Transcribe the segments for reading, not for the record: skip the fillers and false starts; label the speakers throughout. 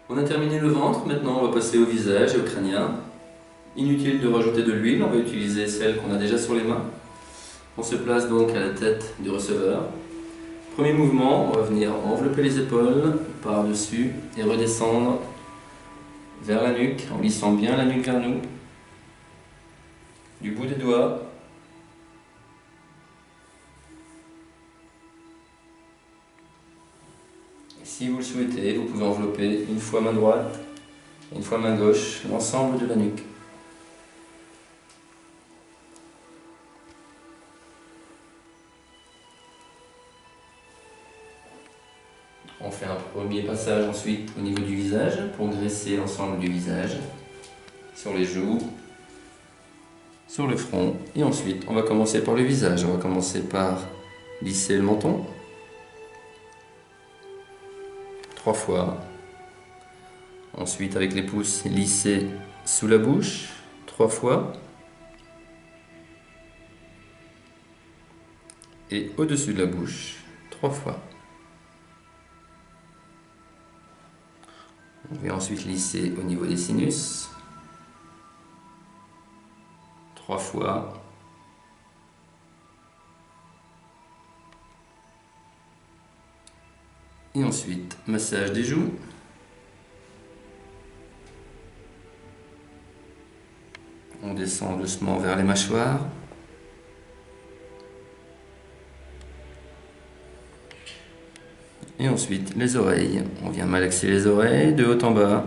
Speaker 1: On a terminé le ventre, maintenant on va passer au visage et au crânien. Inutile de rajouter de l'huile, on va utiliser celle qu'on a déjà sur les mains. On se place donc à la tête du receveur. Premier mouvement, on va venir envelopper les épaules par-dessus et redescendre vers la nuque en lissant bien la nuque vers nous. Du bout des doigts. Et si vous le souhaitez, vous pouvez envelopper une fois main droite et une fois main gauche l'ensemble de la nuque. On fait un premier passage ensuite au niveau du visage pour graisser l'ensemble du visage, sur les joues, sur le front. Et ensuite, on va commencer par le visage. On va commencer par lisser le menton. 3 fois. Ensuite, avec les pouces, lisser sous la bouche. 3 fois. Et au-dessus de la bouche. 3 fois. On va ensuite lisser au niveau des sinus. 3 fois. Et ensuite, massage des joues. On descend doucement vers les mâchoires. Et ensuite, les oreilles. On vient malaxer les oreilles de haut en bas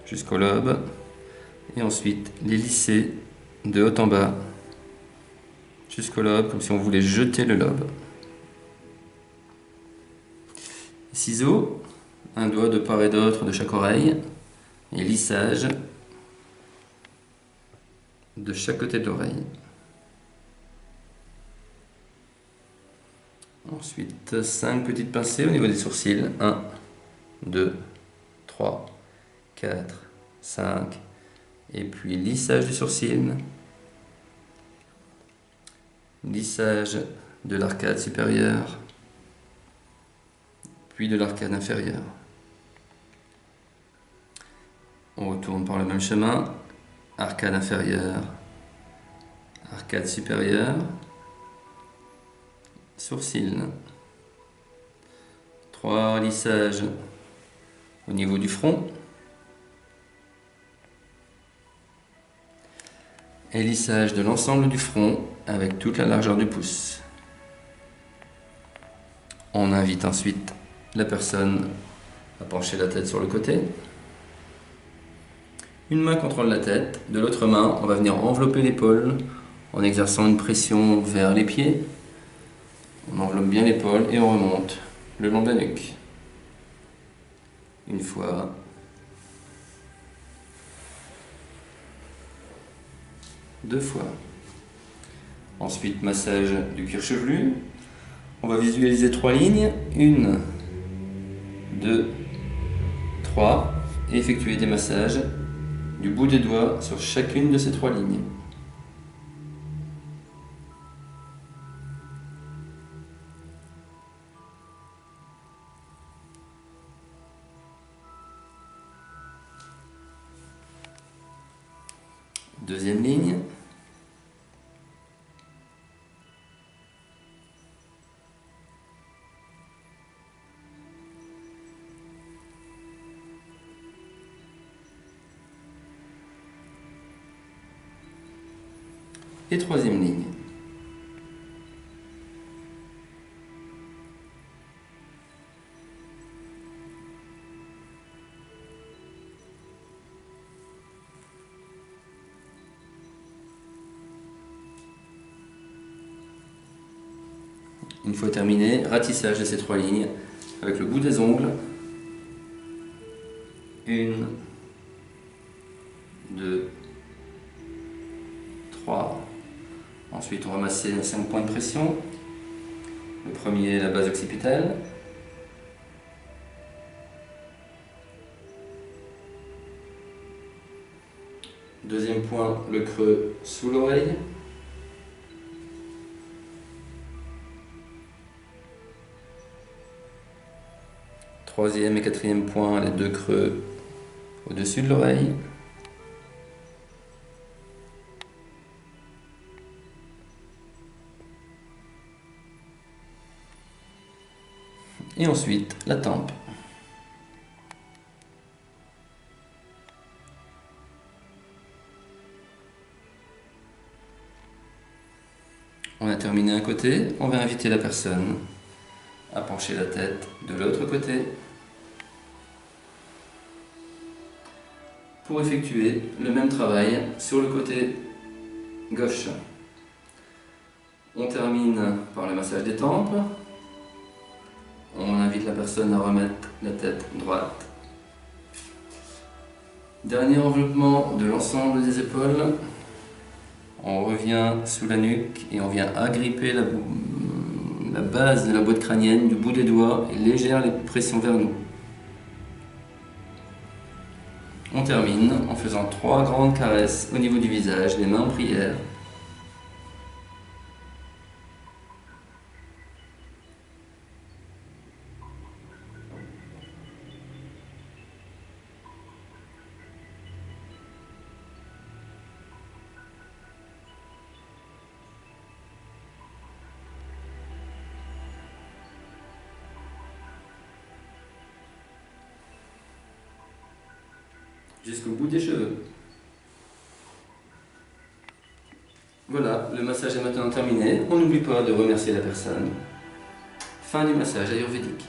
Speaker 1: jusqu'au lobe. Et ensuite, les lisser de haut en bas jusqu'au lobe, comme si on voulait jeter le lobe. Ciseaux, un doigt de part et d'autre de chaque oreille. Et lissage de chaque côté de l'oreille. Ensuite, 5 petites pincées au niveau des sourcils. 1, 2, 3, 4, 5. Et puis lissage du sourcil. Lissage de l'arcade supérieure. Puis de l'arcade inférieure. On retourne par le même chemin. Arcade inférieure. Arcade supérieure. Sourcils. 3 lissages au niveau du front. Et lissage de l'ensemble du front avec toute la largeur du pouce. On invite ensuite la personne à pencher la tête sur le côté. Une main contrôle la tête, de l'autre main, on va venir envelopper l'épaule en exerçant une pression vers les pieds. On enveloppe bien l'épaule et on remonte le long de la nuque. Une fois. Deux fois. Ensuite, massage du cuir chevelu. On va visualiser 3 lignes. 1, 2, 3. Et effectuer des massages du bout des doigts sur chacune de ces 3 lignes. Deuxième ligne. Et troisième ligne. Une fois terminé, ratissage de ces 3 lignes avec le bout des ongles. 1, 2, 3. Ensuite, on va masser les 5 points de pression. Le premier, la base occipitale. Deuxième point, le creux sous l'oreille. troisième et quatrième point, les deux creux au-dessus de l'oreille. Et ensuite la tempe. On a terminé un côté, on va inviter la personne à pencher la tête de l'autre côté pour effectuer le même travail sur le côté gauche. On termine par le massage des tempes. On invite la personne à remettre la tête droite. Dernier enveloppement de l'ensemble des épaules. On revient sous la nuque et on vient agripper la base de la boîte crânienne du bout des doigts et légère les pressions vers nous. On termine en faisant 3 grandes caresses au niveau du visage, les mains en prière. Jusqu'au bout des cheveux. Voilà, le massage est maintenant terminé. On n'oublie pas de remercier la personne. Fin du massage ayurvédique.